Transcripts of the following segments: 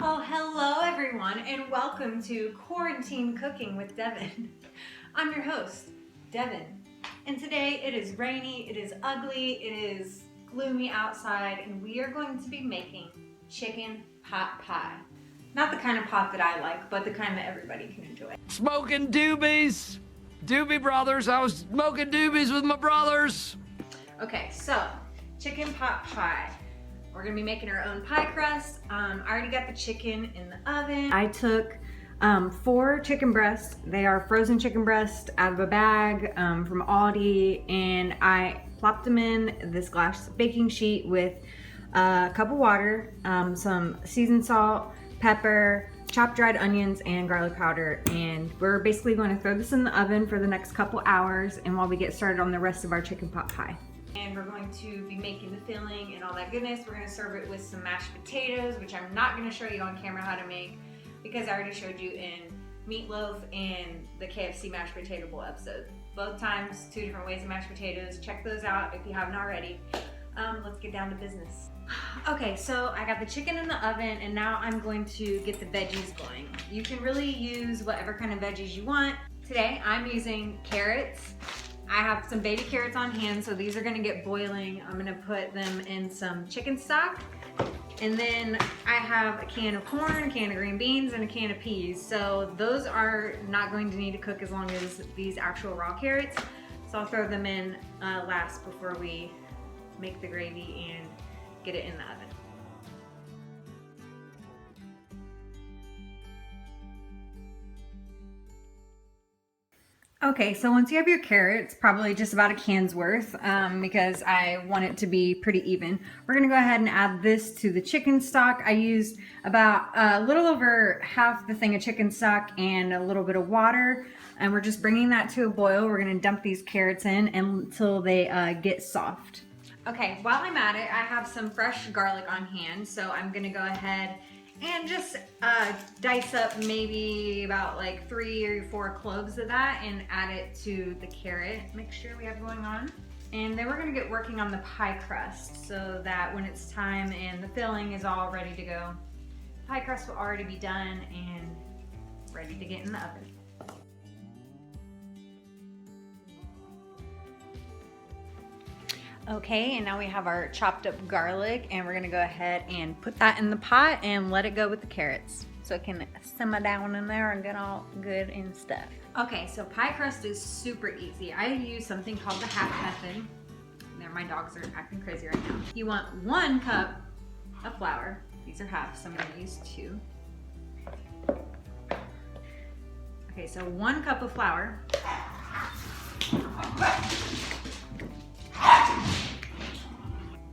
Oh, hello everyone, and welcome to Quarantine Cooking with Devin. I'm your host, Devin, and today it is rainy, it is ugly, it is gloomy outside, and we are going to be making chicken pot pie. Not the kind of pot that I like, but the kind that everybody can enjoy. Smoking doobies. Doobie Brothers. I was smoking doobies with my brothers. Okay, so chicken pot pie. We're gonna be making our own pie crust. I already got the chicken in the oven. I took 4 chicken breasts. They are frozen chicken breasts out of a bag from Aldi, and I plopped them in this glass baking sheet with a cup of water, some seasoned salt, pepper, chopped dried onions, and garlic powder. And we're basically going to throw this in the oven for the next couple hours, and while we get started on the rest of our chicken pot pie. And we're going to be making the filling and all that goodness. We're going to serve it with some mashed potatoes, which I'm not going to show you on camera how to make because I already showed you in meatloaf and the KFC mashed potato bowl episode. Both times, 2 different ways of mashed potatoes. Check those out if you haven't already. Let's get down to business. Okay, so I got the chicken in the oven, and now I'm going to get the veggies going. You can really use whatever kind of veggies you want. Today, I'm using carrots. I have some baby carrots on hand, so these are gonna get boiling. I'm gonna put them in some chicken stock. And then I have a can of corn, a can of green beans, and a can of peas. So those are not going to need to cook as long as these actual raw carrots. So I'll throw them in last before we make the gravy and get it in the oven. Okay, so once you have your carrots, probably just about a can's worth, because I want it to be pretty even. We're gonna go ahead and add this to the chicken stock. I used about a little over half the thing of chicken stock and a little bit of water, and we're just bringing that to a boil. We're gonna dump these carrots in until they get soft. Okay, while I'm at it, I have some fresh garlic on hand, so I'm gonna go ahead and just dice up maybe about like 3 or 4 cloves of that and add it to the carrot mixture we have going on. And then we're gonna get working on the pie crust so that when it's time and the filling is all ready to go, the pie crust will already be done and ready to get in the oven. Okay, and now we have our chopped up garlic, and we're gonna go ahead and put that in the pot and let it go with the carrots so it can simmer down in there and get all good and stuff. Okay, so pie crust is super easy. I use something called the half method. There, my dogs are acting crazy right now. You want 1 cup of flour. These are half, so I'm gonna use 2. Okay, so 1 cup of flour.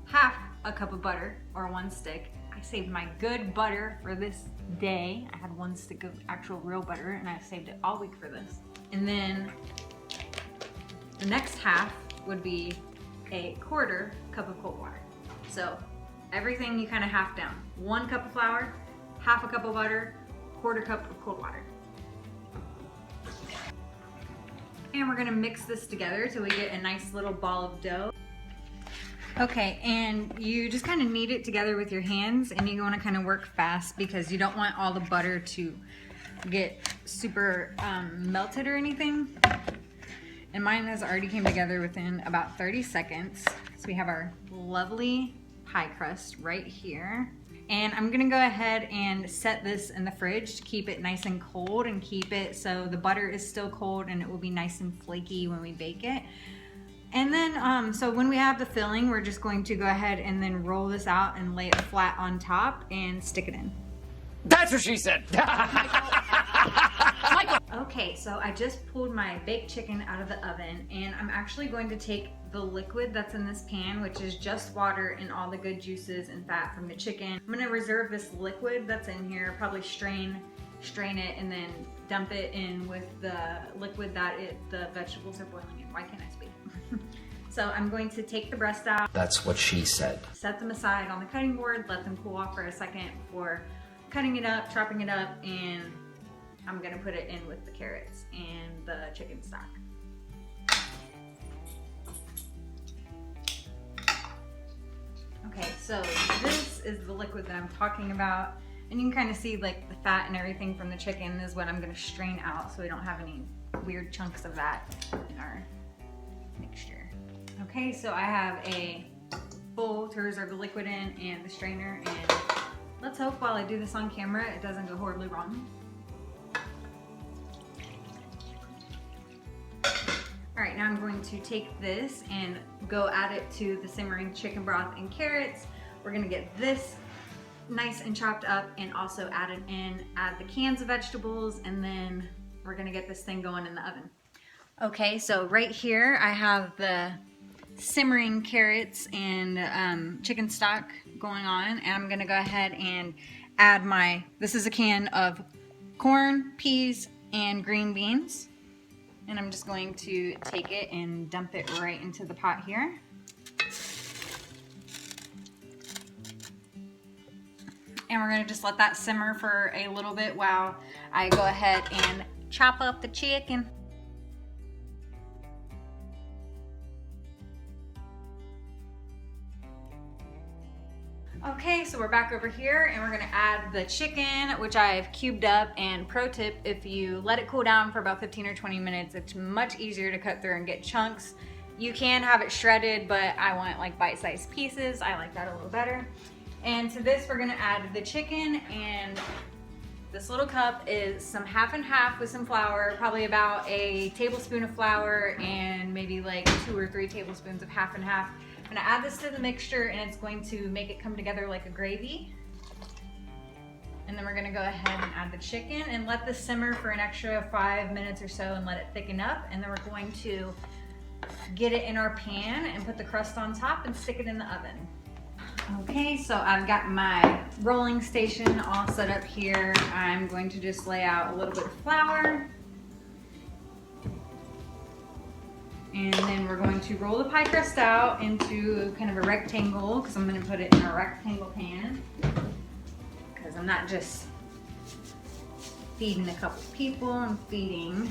Half a cup of butter, or 1 stick. I saved my good butter for this day. I had 1 stick of actual real butter, and I saved it all week for this. And then the next half would be a 1/4 cup of cold water. So everything you kind of half down. 1 cup of flour, half a cup of butter, 1/4 cup of cold water. And we're gonna mix this together till we get a nice little ball of dough. Okay, and you just kind of knead it together with your hands, and you want to kind of work fast because you don't want all the butter to get super melted or anything. And mine has already came together within about 30 seconds. So we have our lovely pie crust right here. And I'm gonna go ahead and set this in the fridge to keep it nice and cold and keep it so the butter is still cold and it will be nice and flaky when we bake it. And then, so when we have the filling, we're just going to go ahead and then roll this out and lay it flat on top and stick it in. That's what she said. Okay, so I just pulled my baked chicken out of the oven, and I'm actually going to take the liquid that's in this pan, which is just water and all the good juices and fat from the chicken. I'm gonna reserve this liquid that's in here, probably strain it, and then dump it in with the liquid that the vegetables are boiling in. Why can't I speak? So I'm going to take the breast out. That's what she said. Set them aside on the cutting board, let them cool off for a second before cutting it up, chopping it up, and I'm gonna put it in with the carrots and the chicken stock. Okay, so this is the liquid that I'm talking about. And you can kind of see like the fat and everything from the chicken is what I'm gonna strain out so we don't have any weird chunks of that in our mixture. Okay, so I have a bowl to reserve the liquid in and the strainer, and let's hope while I do this on camera it doesn't go horribly wrong. All right, now I'm going to take this and go add it to the simmering chicken broth and carrots. We're gonna get this nice and chopped up and also add it in, add the cans of vegetables, and then we're gonna get this thing going in the oven. Okay, so right here I have the simmering carrots and chicken stock going on, and I'm gonna go ahead and add this is a can of corn, peas, and green beans. And I'm just going to take it and dump it right into the pot here. And we're gonna just let that simmer for a little bit while I go ahead and chop up the chicken. Okay, so we're back over here and we're gonna add the chicken, which I've cubed up. And pro tip, if you let it cool down for about 15 or 20 minutes, it's much easier to cut through and get chunks. You can have it shredded, but I want like bite-sized pieces. I like that a little better. And to this, we're gonna add the chicken, and this little cup is some half and half with some flour, probably about a tablespoon of flour and maybe like 2 or 3 tablespoons of half and half. I'm gonna add this to the mixture, and it's going to make it come together like a gravy. And then we're gonna go ahead and add the chicken and let this simmer for an extra 5 minutes or so and let it thicken up. And then we're going to get it in our pan and put the crust on top and stick it in the oven. Okay, so I've got my rolling station all set up here. I'm going to just lay out a little bit of flour. And then we're going to roll the pie crust out into kind of a rectangle, because I'm going to put it in a rectangle pan. Because I'm not just feeding a couple people, I'm feeding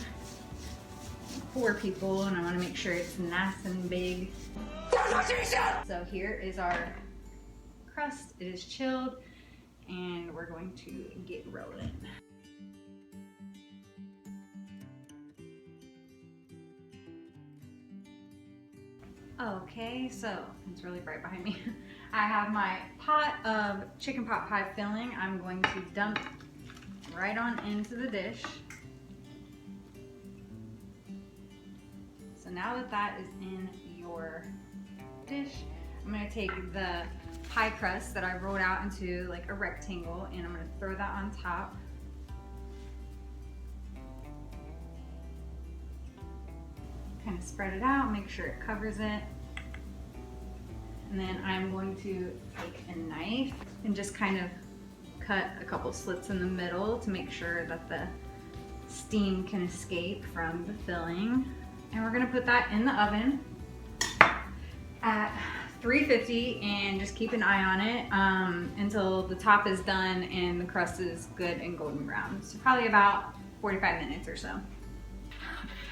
4 people, and I want to make sure it's nice and big. So here is our crust. It is chilled, and we're going to get rolling. Okay, so it's really bright behind me. I have my pot of chicken pot pie filling. I'm going to dump right on into the dish. So now that that is in your dish, I'm going to take the pie crust that I rolled out into like a rectangle, and I'm going to throw that on top. Kind of spread it out, make sure it covers it. And then I'm going to take a knife and just kind of cut a couple slits in the middle to make sure that the steam can escape from the filling. And we're gonna put that in the oven at 350 and just keep an eye on it until the top is done and the crust is good and golden brown. So probably about 45 minutes or so.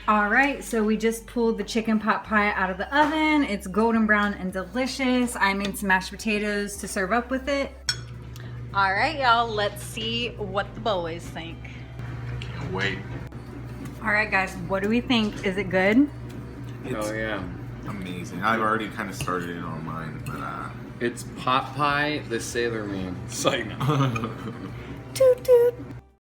All right, so we just pulled the chicken pot pie out of the oven. It's golden brown and delicious. I made some mashed potatoes to serve up with it. All right, y'all, let's see what the boys think. Can't wait. All right, guys, what do we think? Is it good? Oh yeah. Amazing. I've already kind of started it on mine, but It's pot pie, the sailor man. it's like Toot toot.